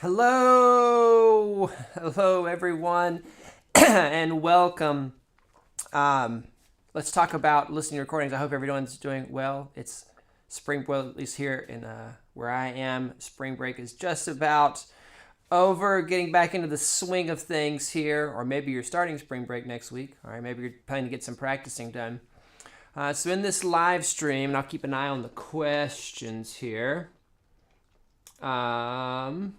Hello everyone, and welcome. Let's talk about listening to recordings. I hope everyone's doing well. It's spring, well, at least here in where I am. Spring break is just about over. Getting back into the swing of things here, or maybe you're starting spring break next week. All right, maybe you're planning to get some practicing done. So in this live stream, and I'll keep an eye on the questions here. On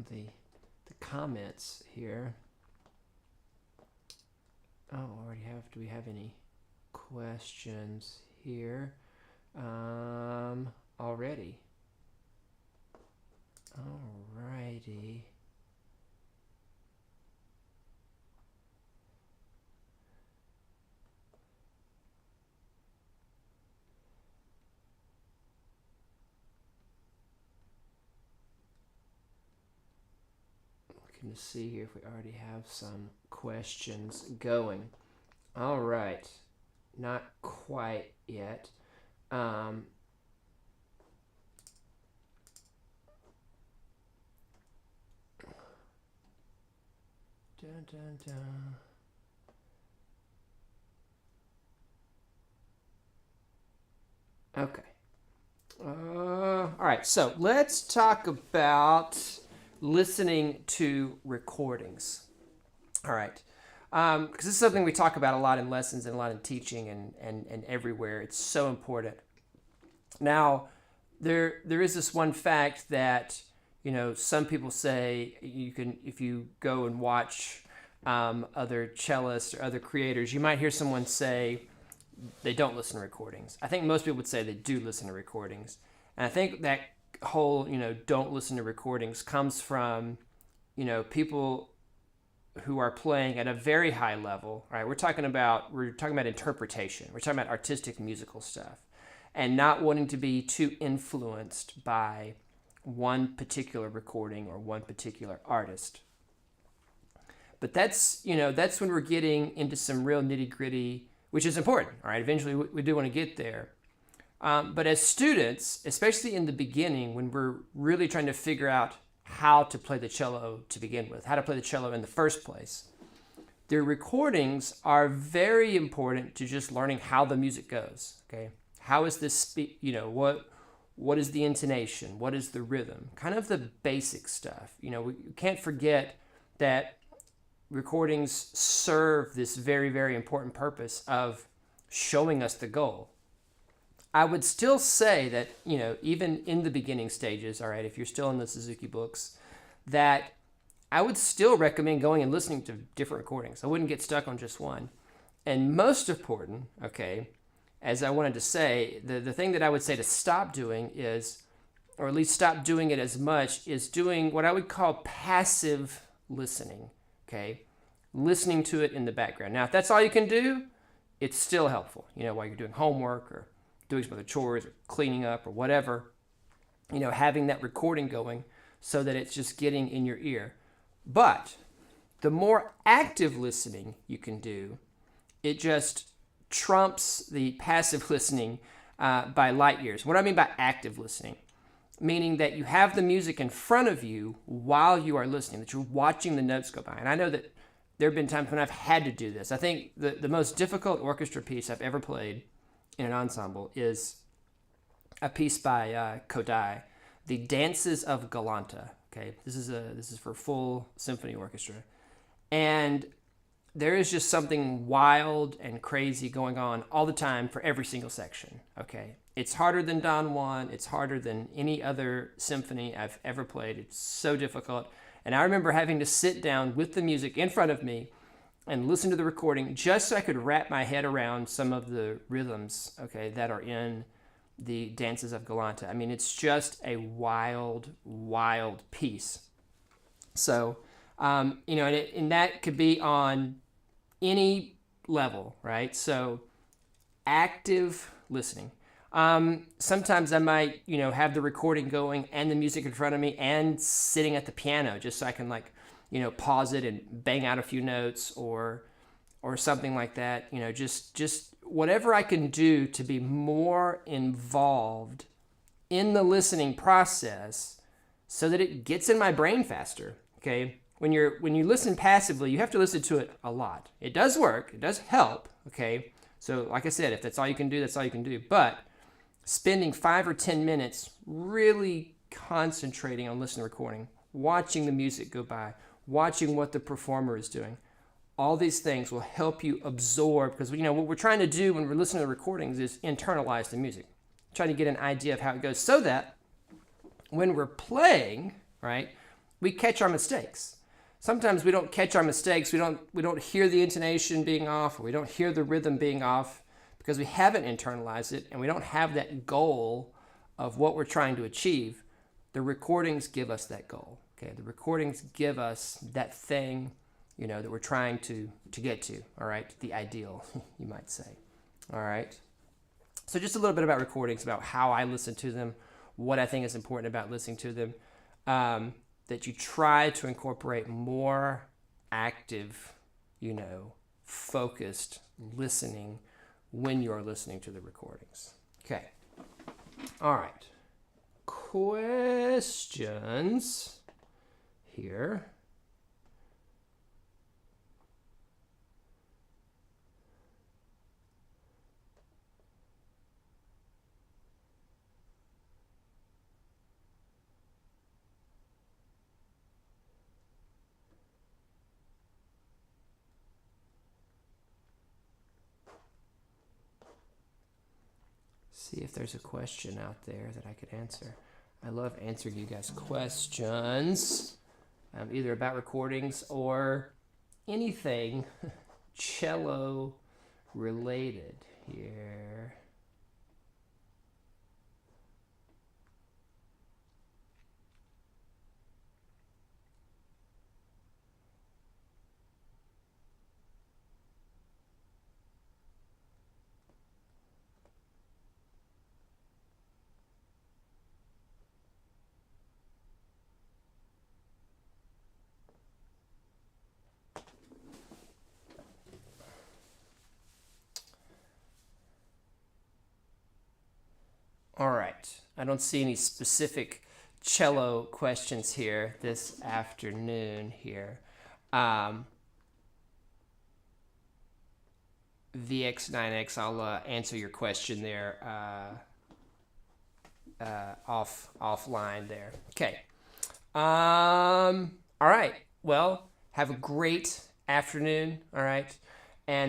the comments here. Oh, already have. Do we have any questions here? Already. Alrighty. Looking to see here if we already have some questions going. All right, not quite yet. Dun, dun, dun. Okay. All right, so let's talk about listening to recordings. All right. Because this is something we talk about a lot in lessons and a lot in teaching and everywhere. It's so important. Now, there is this one fact that, some people say you can, if you go and watch other cellists or other creators, you might hear someone say they don't listen to recordings. I think most people would say they do listen to recordings. And I think that whole, don't listen to recordings comes from, people who are playing at a very high level, right? We're talking about interpretation. We're talking about artistic musical stuff and not wanting to be too influenced by one particular recording or one particular artist. But that's when we're getting into some real nitty gritty, which is important, all right? Eventually we do want to get there. But as students, especially in the beginning, when we're really trying to figure out how to play the cello to begin with, how to play the cello in the first place, the recordings are very important to just learning how the music goes. Okay, how is this? What is the intonation? What is the rhythm? Kind of the basic stuff. We can't forget that recordings serve this very, very important purpose of showing us the goal. I would still say that, even in the beginning stages, all right, if you're still in the Suzuki books, that I would still recommend going and listening to different recordings. I wouldn't get stuck on just one. And most important, okay, as I wanted to say, the thing that I would say to stop doing is, or at least stop doing it as much, is doing what I would call passive listening, okay? Listening to it in the background. Now, if that's all you can do, it's still helpful, while you're doing homework or doing some other chores or cleaning up or whatever, having that recording going so that it's just getting in your ear. But the more active listening you can do, it just trumps the passive listening by light years. What do I mean by active listening? Meaning that you have the music in front of you while you are listening, that you're watching the notes go by. And I know that there have been times when I've had to do this. I think the most difficult orchestra piece I've ever played in an ensemble is a piece by Kodai, The Dances of Galanta. Okay, this is for full symphony orchestra, and there is just something wild and crazy going on all the time for every single section. Okay, it's harder than Don Juan. It's harder than any other symphony I've ever played. It's so difficult, and I remember having to sit down with the music in front of me and listen to the recording just so I could wrap my head around some of the rhythms, okay, that are in the Dances of Galanta. I mean, it's just a wild, wild piece. So, and that could be on any level, right? So, active listening. Sometimes I might, have the recording going and the music in front of me and sitting at the piano just so I can pause it and bang out a few notes or something like that. Just whatever I can do to be more involved in the listening process so that it gets in my brain faster. Okay, when you listen passively, you have to listen to it a lot. It does work, it does help. Okay, so like I said, if that's all you can do, that's all you can do. But spending 5 or 10 minutes really concentrating on listening to recording, watching the music go by, watching what the performer is doing, all these things will help you absorb, because what we're trying to do when we're listening to recordings is internalize the music, trying to get an idea of how it goes, so that when we're playing, right, we catch our mistakes. Sometimes we don't catch our mistakes. We don't hear the intonation being off, or we don't hear the rhythm being off, because we haven't internalized it and we don't have that goal of what we're trying to achieve. The recordings give us that goal. Okay, the recordings give us that thing, that we're trying to get to. All right, the ideal, you might say. All right. So just a little bit about recordings, about how I listen to them, what I think is important about listening to them. That you try to incorporate more active, focused listening when you're listening to the recordings. Okay. All right. Questions here. See if there's a question out there that I could answer. I love answering you guys' questions, either about recordings or anything cello related here. All right, I don't see any specific cello questions here this afternoon here. VX9X, I'll answer your question there offline there. Okay. All right, well, have a great afternoon, all right? And